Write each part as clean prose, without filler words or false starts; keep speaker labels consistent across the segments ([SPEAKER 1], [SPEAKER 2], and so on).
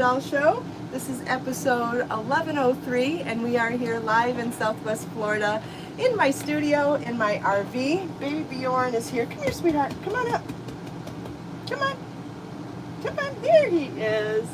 [SPEAKER 1] Omdahl Show. This is episode 1103, and we are here live in Southwest Florida in my studio, in my RV. Baby Bjorn is here. Come here, sweetheart. Come on up. Come on. Come on. There he is.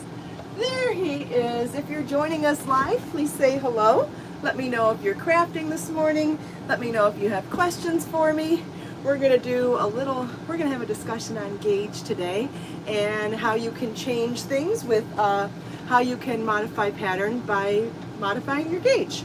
[SPEAKER 1] There he is. If you're joining us live, please say hello. Let me know if you're crafting this morning. Let me know if you have questions for me. We're going to have a discussion on gauge today and how you can change things with how you can modify pattern by modifying your gauge.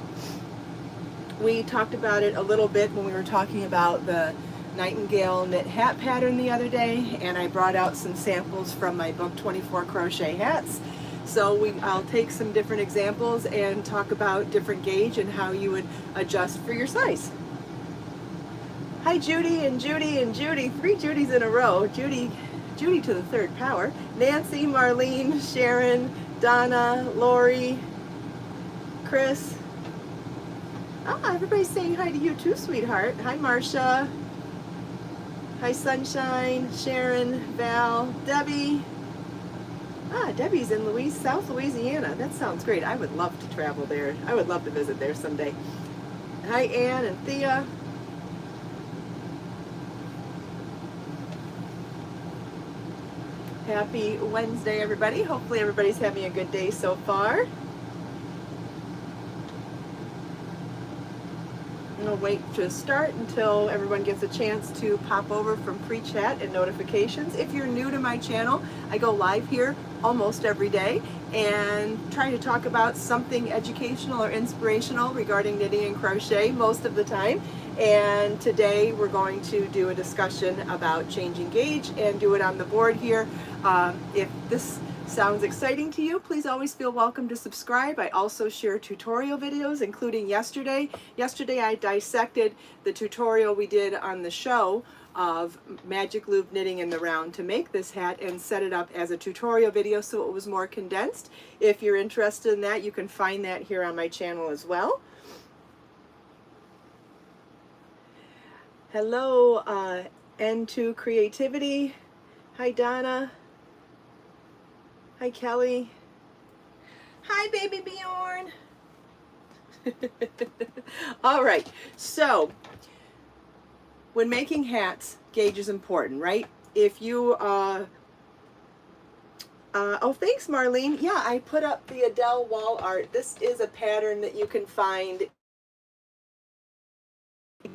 [SPEAKER 1] We talked about it a little bit when we were talking about the Nightingale knit hat pattern the other day, and I brought out some samples from my book 24 Crochet Hats. So I'll take some different examples and talk about different gauge and how you would adjust for your size. Hi Judy and Judy and Judy, 3 Judys in a row. Judy to the third power. Nancy, Marlene, Sharon, Donna, Lori, Chris. Ah, everybody's saying hi to you too, sweetheart. Hi Marcia. Hi Sunshine, Sharon, Val, Debbie. Ah, Debbie's in South Louisiana. That sounds great. I would love to travel there. I would love to visit there someday. Hi Ann and Thea. Happy Wednesday, everybody. Hopefully everybody's having a good day so far. I'm going to wait to start until everyone gets a chance to pop over from pre-chat and notifications. If you're new to my channel, I go live here almost every day and try to talk about something educational or inspirational regarding knitting and crochet most of the time. And today we're going to do a discussion about changing gauge and do it on the board here. If this sounds exciting to you, please always feel welcome to subscribe. I also share tutorial videos, including yesterday. Yesterday I dissected the tutorial we did on the show of magic loop knitting in the round to make this hat and set it up as a tutorial video so it was more condensed. If you're interested in that, you can find that here on my channel as well. Hello, N2 Creativity. Hi, Donna. Hi, Kelly. Hi, Baby Bjorn. All right, so when making hats, gauge is important, right? If you, oh, thanks, Marlene. Yeah, I put up the Adele wall art. This is a pattern that you can find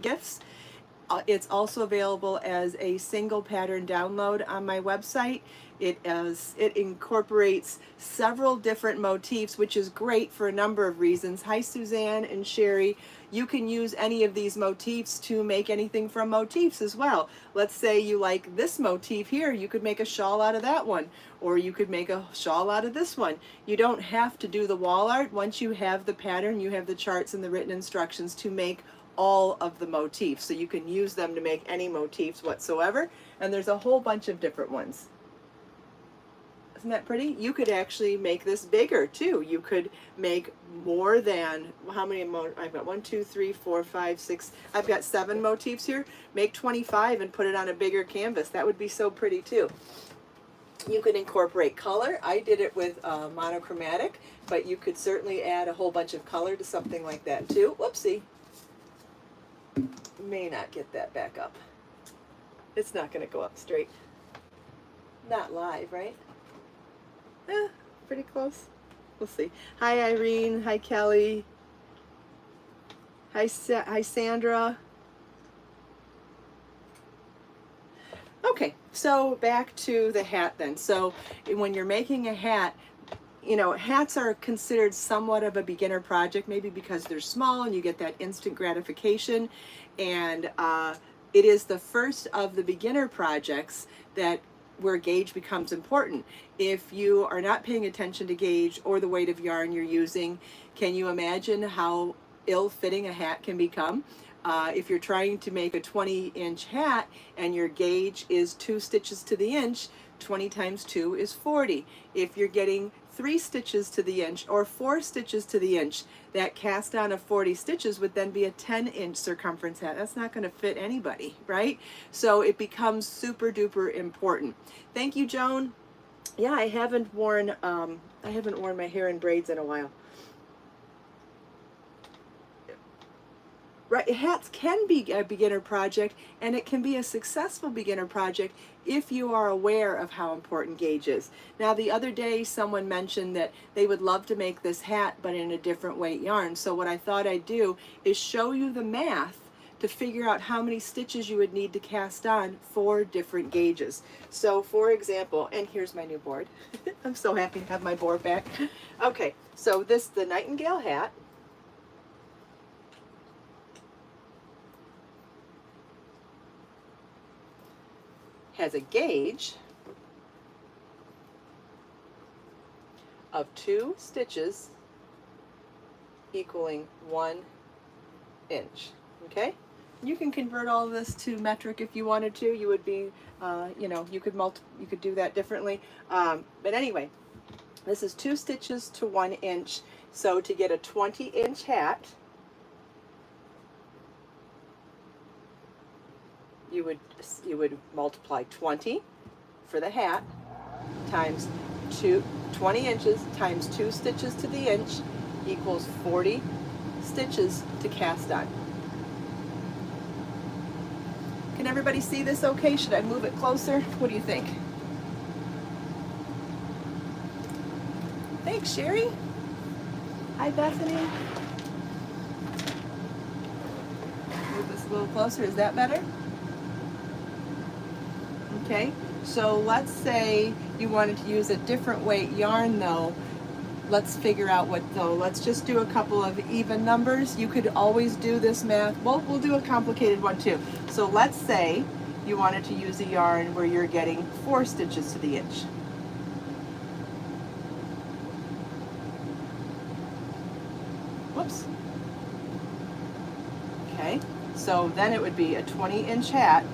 [SPEAKER 1] gifts. It's also available as a single pattern download on my website. It incorporates several different motifs, which is great for a number of reasons. Hi Suzanne and Sherry. You can use any of these motifs to make anything from motifs as well. Let's say you like this motif here, you could make a shawl out of that one, or you could make a shawl out of this one. You don't have to do the wall art. Once you have the pattern, you have the charts and the written instructions to make all of the motifs, so you can use them to make any motifs whatsoever, and there's a whole bunch of different ones. Isn't that pretty? You could actually make this bigger too. You could make more than, how many I've got 1 2 3 4 5 6, I've got 7 motifs here. Make 25 and put it on a bigger canvas. That would be so pretty too. You could incorporate color. I did it with monochromatic, but you could certainly add a whole bunch of color to something like that too. Whoopsie. May not get that back up. It's not going to go up straight. Not live, right? Pretty close. We'll see. Hi Irene. Hi Kelly. Hi Sandra. Okay, so back to the hat then. So when you're making a hat, you know, hats are considered somewhat of a beginner project, maybe because they're small and you get that instant gratification. And it is the first of the beginner projects where gauge becomes important. If you are not paying attention to gauge or the weight of yarn you're using, can you imagine how ill-fitting a hat can become? If you're trying to make a 20-inch hat and your gauge is 2 stitches to the inch, 20 times 2 is 40. If you're getting 3 stitches to the inch or 4 stitches to the inch, that cast on of 40 stitches would then be a 10-inch circumference hat. That's not going to fit anybody, right? So it becomes super duper important. Thank you, Joan. Yeah, I haven't worn my hair in braids in a while. Right, hats can be a beginner project, and it can be a successful beginner project if you are aware of how important gauge is. Now, the other day someone mentioned that they would love to make this hat but in a different weight yarn. So what I thought I'd do is show you the math to figure out how many stitches you would need to cast on for different gauges. So for example, and here's my new board. I'm so happy to have my board back. Okay, so this the Nightingale hat. Has a gauge of 2 stitches equaling 1 inch. Okay? You can convert all of this to metric if you wanted to. You would be, you could do that differently. But anyway, this is 2 stitches to 1 inch. So to get a 20-inch hat, you would multiply 20 for the hat times 20 inches times 2 stitches to the inch equals 40 stitches to cast on. Can everybody see this okay? Should I move it closer? What do you think? Thanks, Sherry. Hi, Bethany. Move this a little closer. Is that better? Okay, so let's say you wanted to use a different weight yarn though. Let's figure out what though. Let's just do a couple of even numbers. You could always do this math. Well, we'll do a complicated one too. So let's say you wanted to use a yarn where you're getting 4 stitches to the inch. Whoops. Okay, so then it would be a 20-inch hat.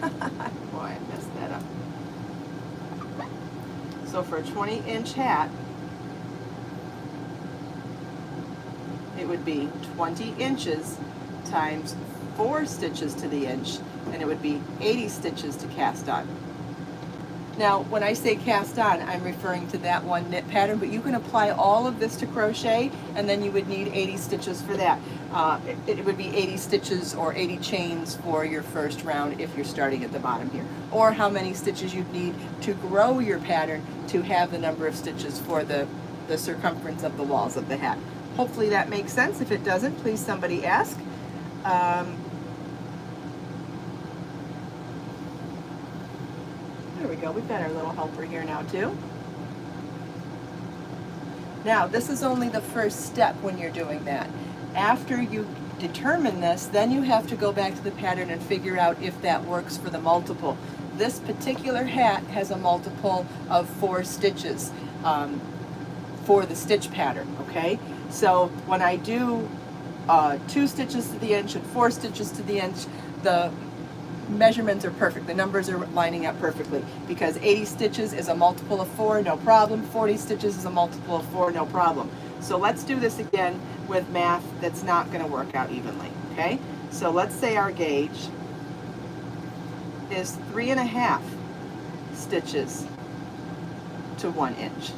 [SPEAKER 1] Boy, I messed that up. So for a 20-inch hat, it would be 20 inches times 4 stitches to the inch, and it would be 80 stitches to cast on. Now, when I say cast on, I'm referring to that one knit pattern, but you can apply all of this to crochet, and then you would need 80 stitches for that. It would be 80 stitches or 80 chains for your first round if you're starting at the bottom here. Or how many stitches you'd need to grow your pattern to have the number of stitches for the circumference of the walls of the hat. Hopefully that makes sense. If it doesn't, please somebody ask. There we go, we've got our little helper here now too. Now, this is only the first step when you're doing that. After you determine this, then you have to go back to the pattern and figure out if that works for the multiple. This particular hat has a multiple of 4 stitches for the stitch pattern, okay? So when I do 2 stitches to the inch and 4 stitches to the inch, the measurements are perfect. The numbers are lining up perfectly because 80 stitches is a multiple of 4, no problem. 40 stitches is a multiple of 4, no problem. So let's do this again with math that's not going to work out evenly, okay? So let's say our gauge is 3.5 stitches to 1 inch,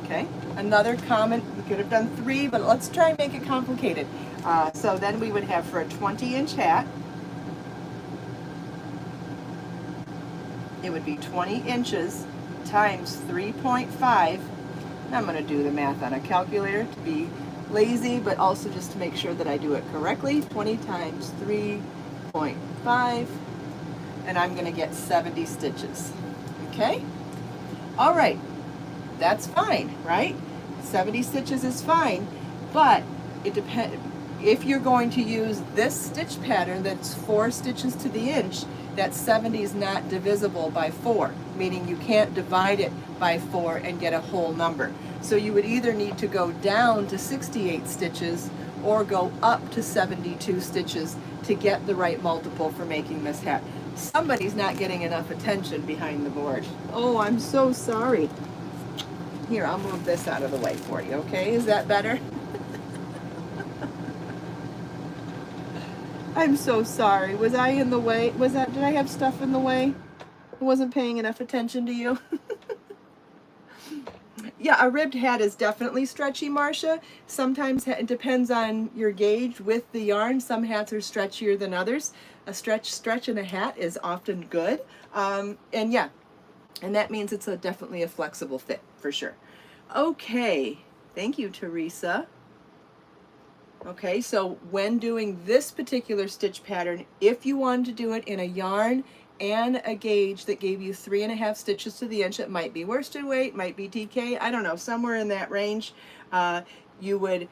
[SPEAKER 1] okay? Another common, we could have done 3, but let's try and make it complicated. So then we would have for a 20-inch hat, it would be 20 inches times 3.5. I'm going to do the math on a calculator to be lazy, but also just to make sure that I do it correctly. 20 times 3.5, and I'm going to get 70 stitches. Okay? All right. That's fine, right? 70 stitches is fine, but it depends. If you're going to use this stitch pattern that's 4 stitches to the inch, that 70 is not divisible by 4, meaning you can't divide it by 4 and get a whole number. So you would either need to go down to 68 stitches or go up to 72 stitches to get the right multiple for making this hat. Somebody's not getting enough attention behind the board. Oh, I'm so sorry. Here, I'll move this out of the way for you, okay? Is that better? I'm so sorry. Was I in the way? Did I have stuff in the way? wasn't paying enough attention to you. Yeah, a ribbed hat is definitely stretchy, Marcia. Sometimes it depends on your gauge with the yarn. Some hats are stretchier than others. A stretch in a hat is often good. And yeah, and that means it's definitely a flexible fit for sure. Okay, thank you, Teresa. Okay, so when doing this particular stitch pattern, if you wanted to do it in a yarn and a gauge that gave you 3.5 stitches to the inch, it might be worsted weight, might be DK, I don't know, somewhere in that range, you would,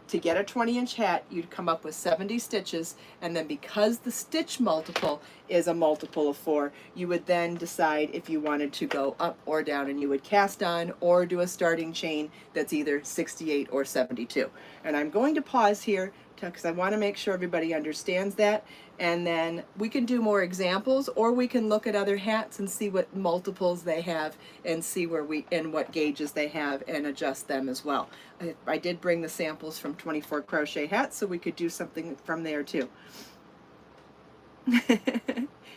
[SPEAKER 1] to get a 20-inch hat, you'd come up with 70 stitches, and then because the stitch multiple is a multiple of 4, you would then decide if you wanted to go up or down, and you would cast on or do a starting chain that's either 68 or 72. And I'm going to pause here because I want to make sure everybody understands that, and then we can do more examples, or we can look at other hats and see what multiples they have and see where and what gauges they have and adjust them as well. I did bring the samples from 24 Crochet Hats, so we could do something from there too.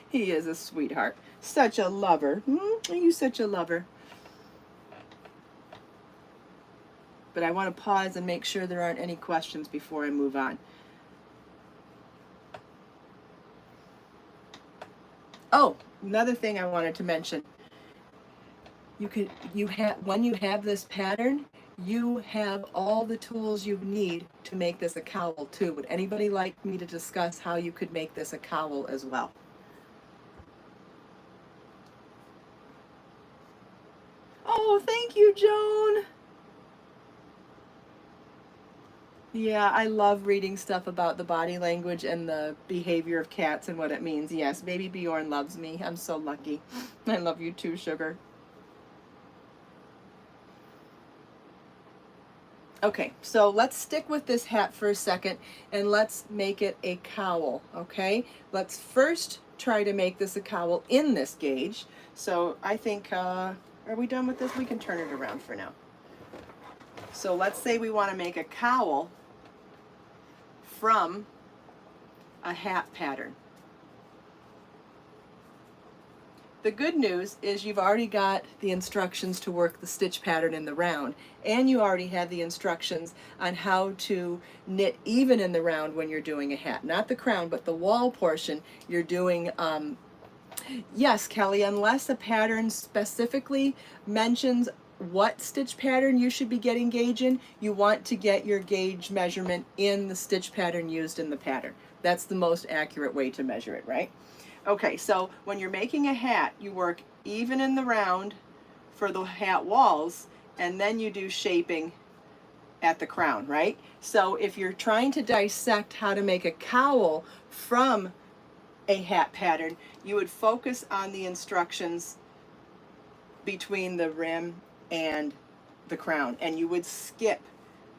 [SPEAKER 1] He is a sweetheart. Such a lover. Are you such a lover? But I want to pause and make sure there aren't any questions before I move on. Oh, another thing I wanted to mention. When you have this pattern, you have all the tools you need to make this a cowl too. Would anybody like me to discuss how you could make this a cowl as well? Oh, thank you, Joan. Yeah, I love reading stuff about the body language and the behavior of cats and what it means. Yes, baby Bjorn loves me. I'm so lucky. I love you too, sugar. Okay, so let's stick with this hat for a second and let's make it a cowl, okay? Let's first try to make this a cowl in this gauge. So I think, are we done with this? We can turn it around for now. So let's say we want to make a cowl from a hat pattern. The good news is you've already got the instructions to work the stitch pattern in the round, and you already have the instructions on how to knit even in the round when you're doing a hat. Not the crown, but the wall portion you're doing. Yes, Kelly, unless a pattern specifically mentions what stitch pattern you should be getting gauge in, you want to get your gauge measurement in the stitch pattern used in the pattern. That's the most accurate way to measure it, right? Okay, so when you're making a hat, you work even in the round for the hat walls, and then you do shaping at the crown, right? So if you're trying to dissect how to make a cowl from a hat pattern, you would focus on the instructions between the rim and the crown, and you would skip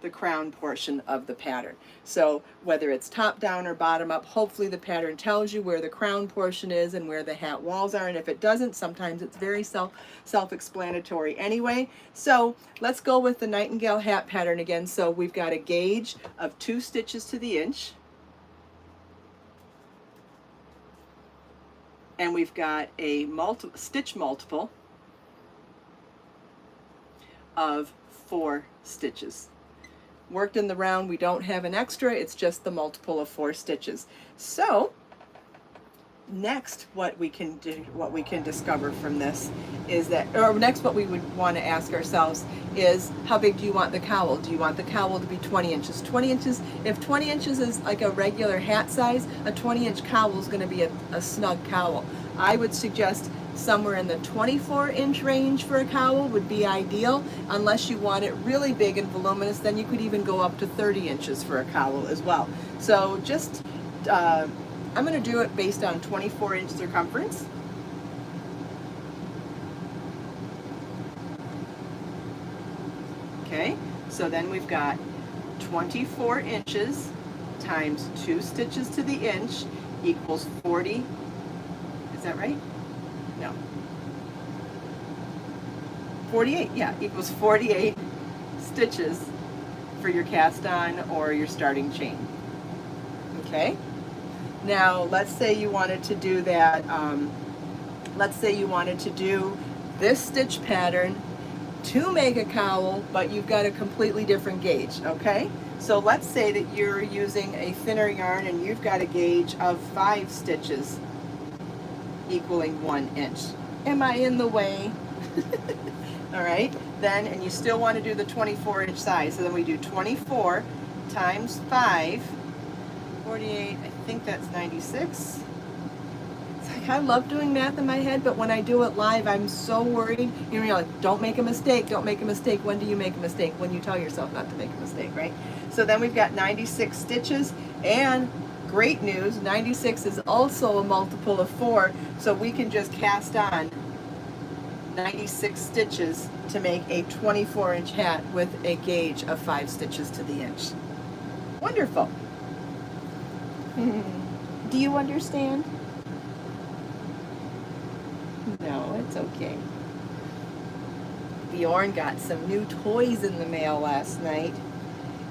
[SPEAKER 1] the crown portion of the pattern. So whether it's top down or bottom up, hopefully the pattern tells you where the crown portion is and where the hat walls are, and if it doesn't, sometimes it's very self-explanatory anyway. So let's go with the Nightingale hat pattern again. So we've got a gauge of 2 stitches to the inch, and we've got a stitch multiple of 4 stitches. Worked in the round, we don't have an extra, it's just the multiple of 4 stitches. So next what we can discover from this is that, or next what we would want to ask ourselves is, how big do you want the cowl? Do you want the cowl to be 20 inches? 20 inches, if 20 inches is like a regular hat size, a 20-inch cowl is going to be a snug cowl. I would suggest somewhere in the 24-inch range for a cowl would be ideal. Unless you want it really big and voluminous, then you could even go up to 30 inches for a cowl as well. So just, I'm going to do it based on 24-inch circumference. Okay, so then we've got 24 inches times 2 stitches to the inch equals 40. Is that right? No. 48, yeah, equals 48 stitches for your cast on or your starting chain. Okay? Now, let's say you wanted to do that let's say you wanted to do this stitch pattern to make a cowl, but you've got a completely different gauge, okay? So let's say that you're using a thinner yarn and you've got a gauge of 5 stitches equaling 1 inch. Am I in the way? All right, then, and you still want to do the 24-inch size, so then we do 24 times 5, 48, I think that's 96. It's like, I love doing math in my head, but when I do it live, I'm so worried. You're like, don't make a mistake, don't make a mistake. When do you make a mistake? When you tell yourself not to make a mistake, right? So then we've got 96 stitches, and great news, 96 is also a multiple of 4, so we can just cast on 96 stitches to make a 24-inch hat with a gauge of 5 stitches to the inch. Wonderful. Do you understand? No, it's okay. Bjorn got some new toys in the mail last night,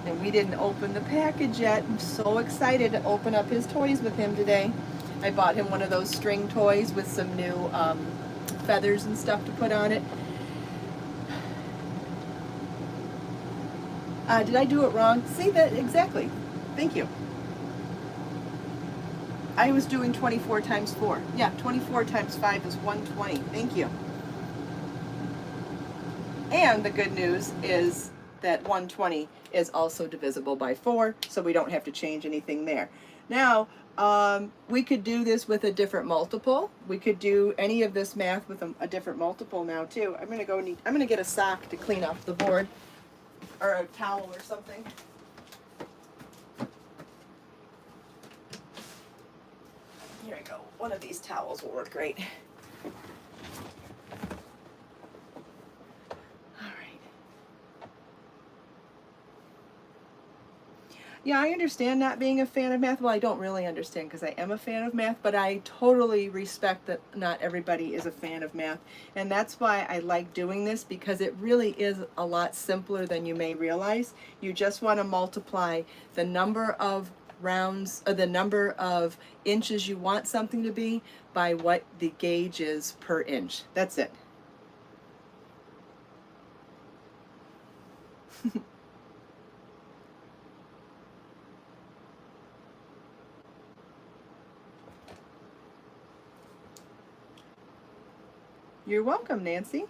[SPEAKER 1] and we didn't open the package yet. I'm so excited to open up his toys with him today. I bought him one of those string toys with some new feathers and stuff to put on it. Did I do it wrong? See that exactly. Thank you. I was doing 24 times 4. Yeah, 24 times 5 is 120. Thank you. And the good news is that 120 is also divisible by 4, so we don't have to change anything there. Now, we could do this with a different multiple. We could do any of this math with a different multiple now too. I'm gonna get a sock to clean off the board, or a towel or something. Here we go. One of these towels will work great. Yeah, I understand not being a fan of math. Well, I don't really understand because I am a fan of math, but I totally respect that not everybody is a fan of math. And that's why I like doing this, because it really is a lot simpler than you may realize. You just want to multiply the number of rounds, or the number of inches you want something to be, by what the gauge is per inch. That's it. You're welcome, Nancy.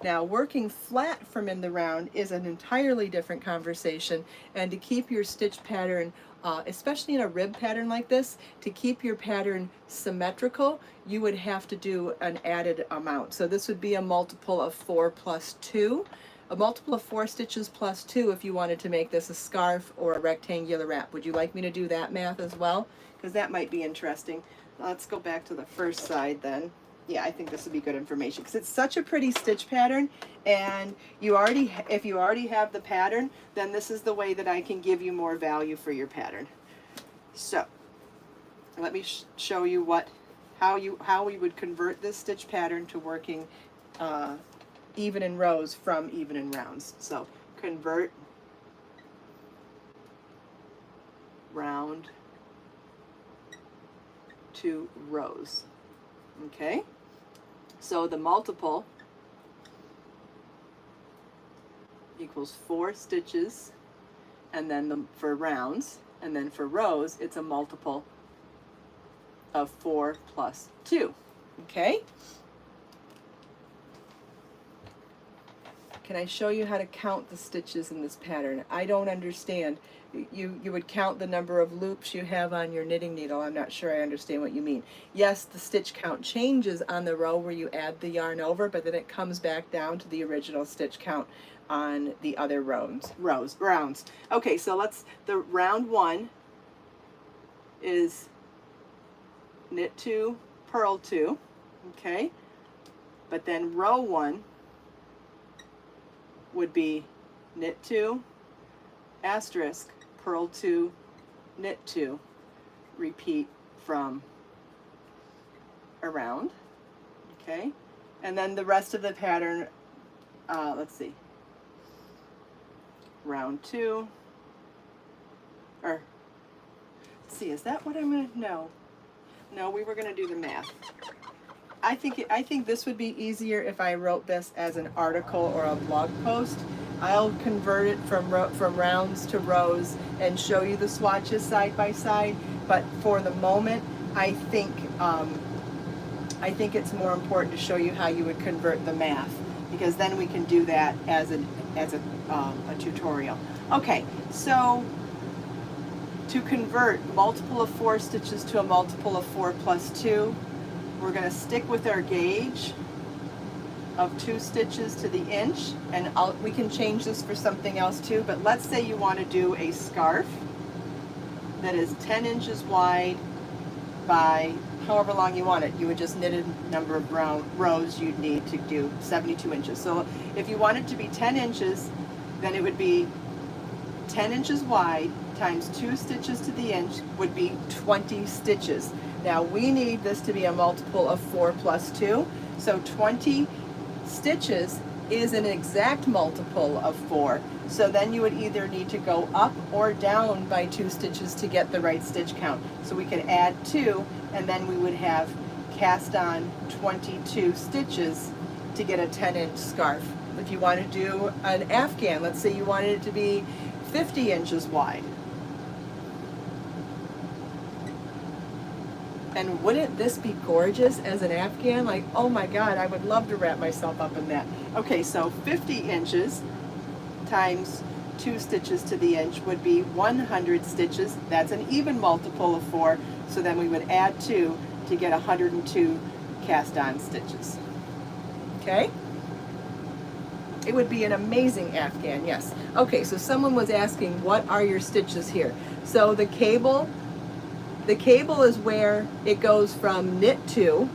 [SPEAKER 1] Now, working flat from in the round is an entirely different conversation, and to keep your stitch pattern, especially in a rib pattern like this, to keep your pattern symmetrical, you would have to do an added amount. So this would be a multiple of 4 plus 2. A multiple of 4 stitches plus 2 if you wanted to make this a scarf or a rectangular wrap. Would you like me to do that math as well? Because that might be interesting. Let's go back to the first side then. Yeah, I think this would be good information because it's such a pretty stitch pattern, and if you already have the pattern, then this is the way that I can give you more value for your pattern. So let me show you how we would convert this stitch pattern to working even in rows from even in rounds. So convert round to rows. Okay, so the multiple equals 4 stitches, and then for rounds, and then for rows it's a multiple of 4 plus 2. Okay, can I show you how to count the stitches in this pattern? I don't understand. You would count the number of loops you have on your knitting needle. I'm not sure I understand what you mean. Yes, the stitch count changes on the row where you add the yarn over, but then it comes back down to the original stitch count on the other rounds. Okay, so the round 1 is knit 2, purl 2, okay? But then row 1 would be knit 2, asterisk, purl 2, knit 2, repeat from around, okay? And then the rest of the pattern, let's see, round 2, or let's see, is that what I'm gonna, no. No, we were going to do the math. I think this would be easier if I wrote this as an article or a blog post. I'll convert it from rounds to rows and show you the swatches side by side. But for the moment, I think it's more important to show you how you would convert the math, because then we can do that as a tutorial. Okay, so to convert multiple of 4 stitches to a multiple of 4 plus 2, we're going to stick with our gauge of 2 stitches to the inch, and we can change this for something else too, but let's say you want to do a scarf that is 10 inches wide by however long you want it. You would just knit a number of rows you'd need to do 72 inches. So if you want it to be 10 inches, then it would be 10 inches wide times 2 stitches to the inch would be 20 stitches. Now we need this to be a multiple of 4 plus 2, so 20 stitches is an exact multiple of 4. So then you would either need to go up or down by 2 stitches to get the right stitch count. So we could add 2, and then we would have cast on 22 stitches to get a 10-inch scarf. If you want to do an afghan, let's say you wanted it to be 50 inches wide. And wouldn't this be gorgeous as an afghan? Like, oh my God, I would love to wrap myself up in that. Okay, so 50 inches times 2 stitches to the inch would be 100 stitches. That's an even multiple of 4, so then we would add 2 to get 102 cast on stitches. Okay? It would be an amazing afghan, yes. Okay, so someone was asking, what are your stitches here? So the cable is where it goes from knit 2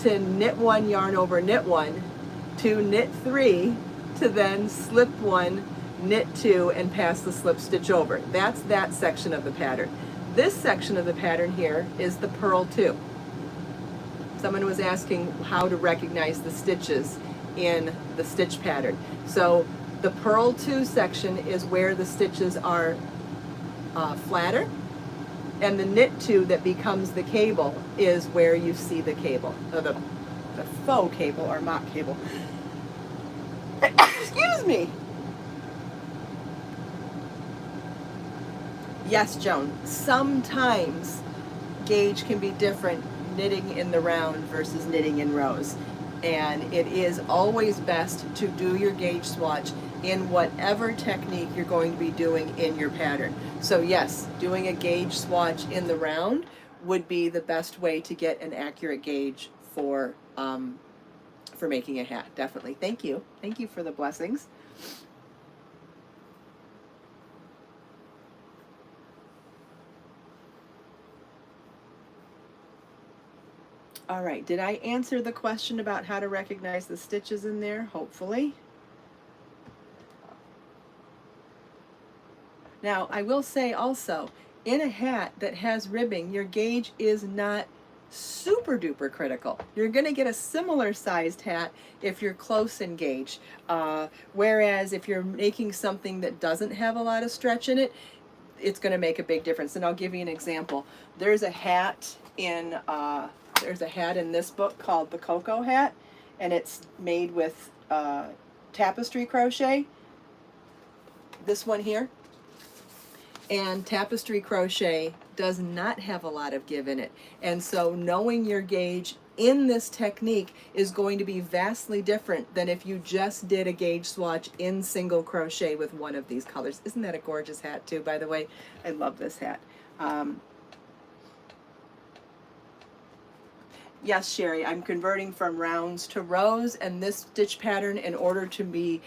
[SPEAKER 1] to knit 1 yarn over knit 1 to knit 3 to then slip 1, knit 2, and pass the slip stitch over. That's that section of the pattern. This section of the pattern here is the purl 2. Someone was asking how to recognize the stitches in the stitch pattern. So the purl 2 section is where the stitches are flatter, and the knit 2 that becomes the cable is where you see the cable, or the faux cable or mock cable. Excuse me. Yes, Joan, sometimes gauge can be different knitting in the round versus knitting in rows. And it is always best to do your gauge swatch in whatever technique you're going to be doing in your pattern. So yes, doing a gauge swatch in the round would be the best way to get an accurate gauge for making a hat, definitely. Thank you. Thank you for the blessings. All right, did I answer the question about how to recognize the stitches in there? Hopefully. Now, I will say also, in a hat that has ribbing, your gauge is not super duper critical. You're going to get a similar sized hat if you're close in gauge. Whereas if you're making something that doesn't have a lot of stretch in it, it's going to make a big difference. And I'll give you an example. There's a hat in this book called the Cocoa Hat, and it's made with tapestry crochet. This one here. And tapestry crochet does not have a lot of give in it. And so knowing your gauge in this technique is going to be vastly different than if you just did a gauge swatch in single crochet with one of these colors. Isn't that a gorgeous hat too, by the way? I love this hat. Yes, Sherry, I'm converting from rounds to rows, and this stitch pattern, in order to be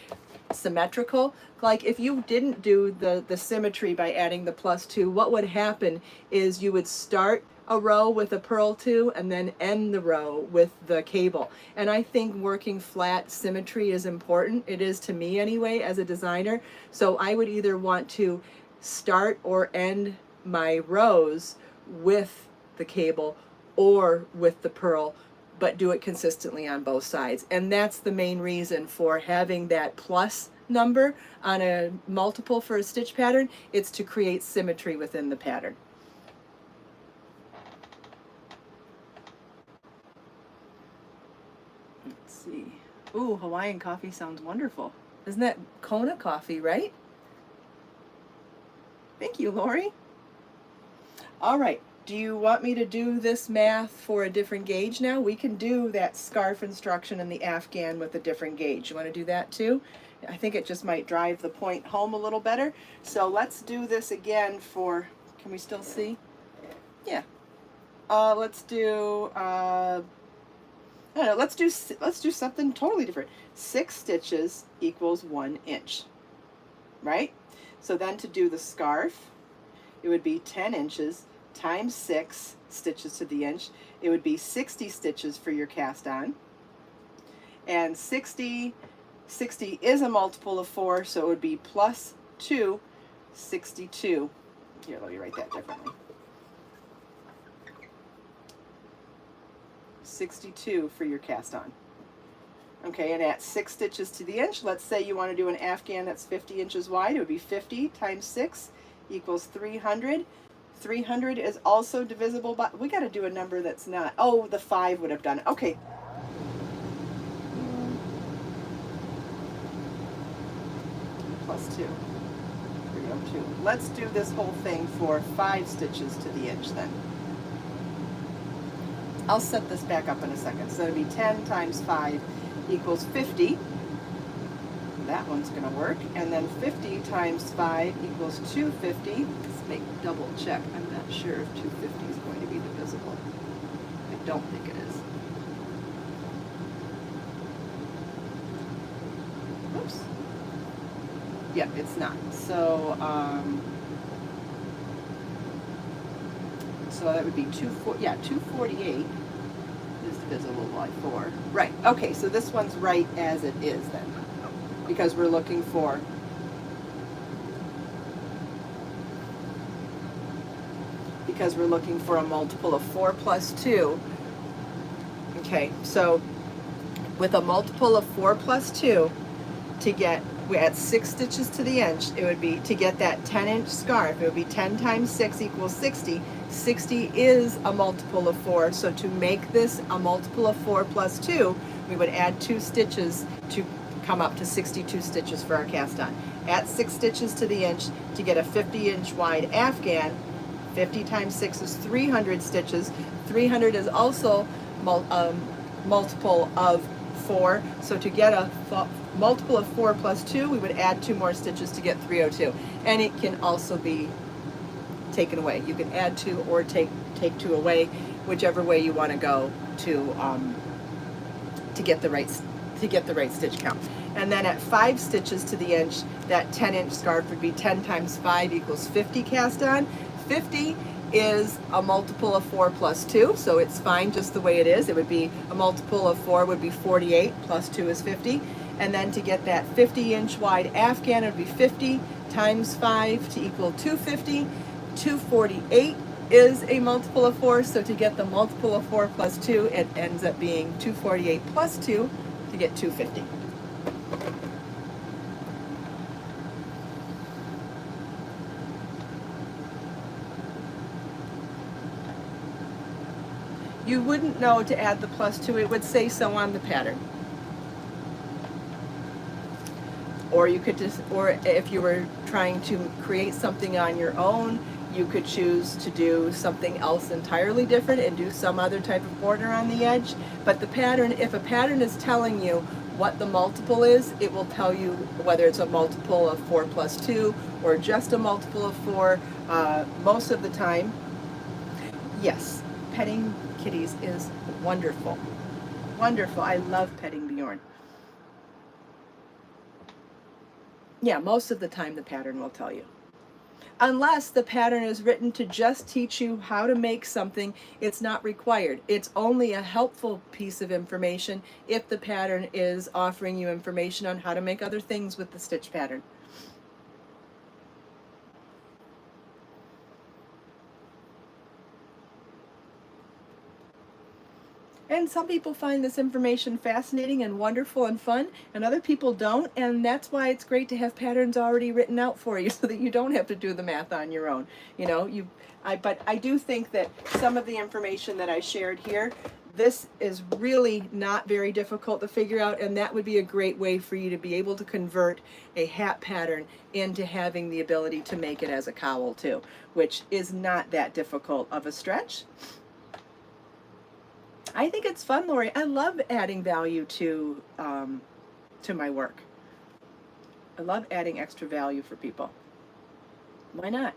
[SPEAKER 1] symmetrical, like if you didn't do the symmetry by adding the +2, what would happen is you would start a row with a purl 2 and then end the row with the cable. And I think working flat symmetry is important. It is to me anyway as a designer. So I would either want to start or end my rows with the cable or with the purl, but do it consistently on both sides. And that's the main reason for having that plus number on a multiple for a stitch pattern. It's to create symmetry within the pattern. Let's see. Ooh, Hawaiian coffee sounds wonderful. Isn't that Kona coffee, right? Thank you, Lori. All right. Do you want me to do this math for a different gauge now? We can do that scarf instruction and the Afghan with a different gauge. You want to do that too? I think it just might drive the point home a little better. So let's do this again for, can we still see? Yeah. Let's do, I don't know, let's do something totally different. 6 stitches equals 1 inch, right? So then to do the scarf, it would be 10 inches times 6 stitches to the inch. It would be 60 stitches for your cast on. And 60 is a multiple of 4, so it would be plus 2, 62. Here, let me write that differently. 62 for your cast on. Okay, and at 6 stitches to the inch, let's say you want to do an Afghan that's 50 inches wide. It would be 50 times 6 equals 300. 300 is also divisible by, we got to do a number that's not, oh, the 5 would have done it. Okay. Plus 2. 302. Let's do this whole thing for 5 stitches to the inch then. I'll set this back up in a second. So it'd be 10 times 5 equals 50. That one's going to work. And then 50 times 5 equals 250. Let's make double check. I'm not sure if 250 is going to be divisible. I don't think it is. Oops. Yeah, it's not. So, so that would be 248 is divisible by 4. Right. Okay, so this one's right as it is then, because we're looking for a multiple of 4 plus 2. Okay, so with a multiple of 4 plus 2, to get, we add 6 stitches to the inch, it would be, to get that 10-inch scarf, it would be 10 times 6 equals 60. 60 is a multiple of 4, so to make this a multiple of 4 plus 2, we would add 2 stitches to come up to 62 stitches for our cast on. At 6 stitches to the inch to get a 50-inch wide Afghan. 50 times 6 is 300 stitches. 300 is also multiple of 4, so to get a multiple of 4 plus 2, we would add 2 more stitches to get 302. And it can also be taken away. You can add 2 or take 2 away, whichever way you want to go to get the right stitch count. And then at 5 stitches to the inch, that 10-inch scarf would be 10 times 5 equals 50 cast on. 50 is a multiple of 4 plus 2, so it's fine just the way it is. It would be a multiple of 4 would be 48 plus 2 is 50. And then to get that 50-inch wide Afghan, it would be 50 times 5 to equal 250. 248 is a multiple of 4, so to get the multiple of 4 plus 2, it ends up being 248 plus 2 to get 250. You wouldn't know to add the plus 2, it would say so on the pattern. Or you could just, or if you were trying to create something on your own, you could choose to do something else entirely different and do some other type of border on the edge. But the pattern, if a pattern is telling you what the multiple is, it will tell you whether it's a multiple of 4 plus 2 or just a multiple of 4 most of the time. Yes, petting kitties is wonderful. Wonderful. I love petting Bjorn. Yeah, most of the time the pattern will tell you. Unless the pattern is written to just teach you how to make something, it's not required. It's only a helpful piece of information if the pattern is offering you information on how to make other things with the stitch pattern. And some people find this information fascinating and wonderful and fun, and other people don't, and that's why it's great to have patterns already written out for you so that you don't have to do the math on your own. You know, but I do think that some of the information that I shared here This is really not very difficult to figure out, and that would be a great way for you to be able to convert a hat pattern into having the ability to make it as a cowl too, which is not that difficult of a stretch. I think it's fun, Lori. I love adding value to my work. I love adding extra value for people. Why not?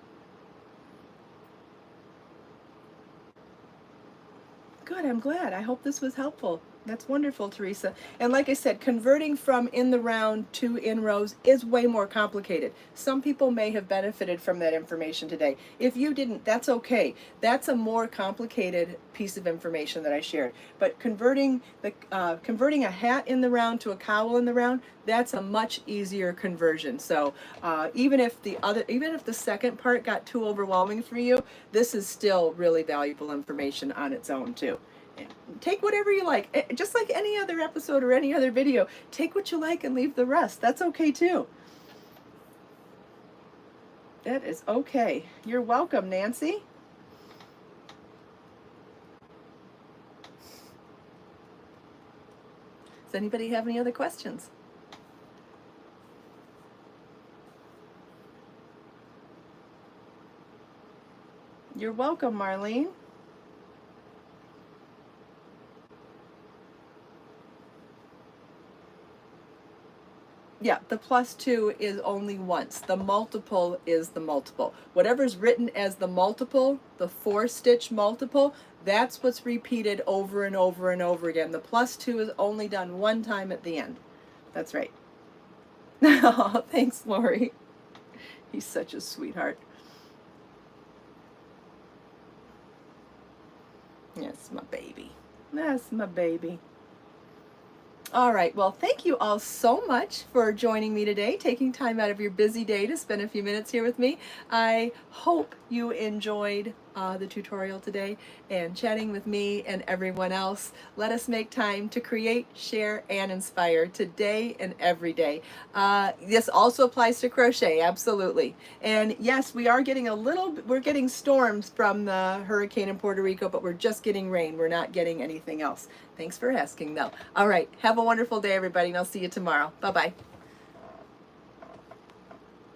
[SPEAKER 1] Good, I'm glad. I hope this was helpful. That's wonderful, Teresa. And like I said, converting from in the round to in rows is way more complicated. Some people may have benefited from that information today. If you didn't, that's okay. That's a more complicated piece of information that I shared. But converting a hat in the round to a cowl in the round, that's a much easier conversion. So even if the second part got too overwhelming for you, this is still really valuable information on its own too. Take whatever you like, just like any other episode or any other video. Take what you like and leave the rest. That's okay too. That is okay. You're welcome, Nancy. Does anybody have any other questions? You're welcome, Marlene. Yeah, the +2 is only once. The multiple is the multiple. Whatever's written as the multiple, the 4-stitch multiple, that's what's repeated over and over and over again. The +2 is only done one time at the end. That's right. Oh, thanks, Lori. He's such a sweetheart. Yes, my baby. That's my baby. All right, well, thank you all so much for joining me today, taking time out of your busy day to spend a few minutes here with me. I hope you enjoyed the tutorial today and chatting with me and everyone else. Let us make time to create, share, and inspire today and every day. This also applies to crochet, absolutely. And yes, we're getting storms from the hurricane in Puerto Rico, but we're just getting rain. We're not getting anything else. Thanks for asking, though. All right, have a wonderful day, everybody, and I'll see you tomorrow. Bye-bye.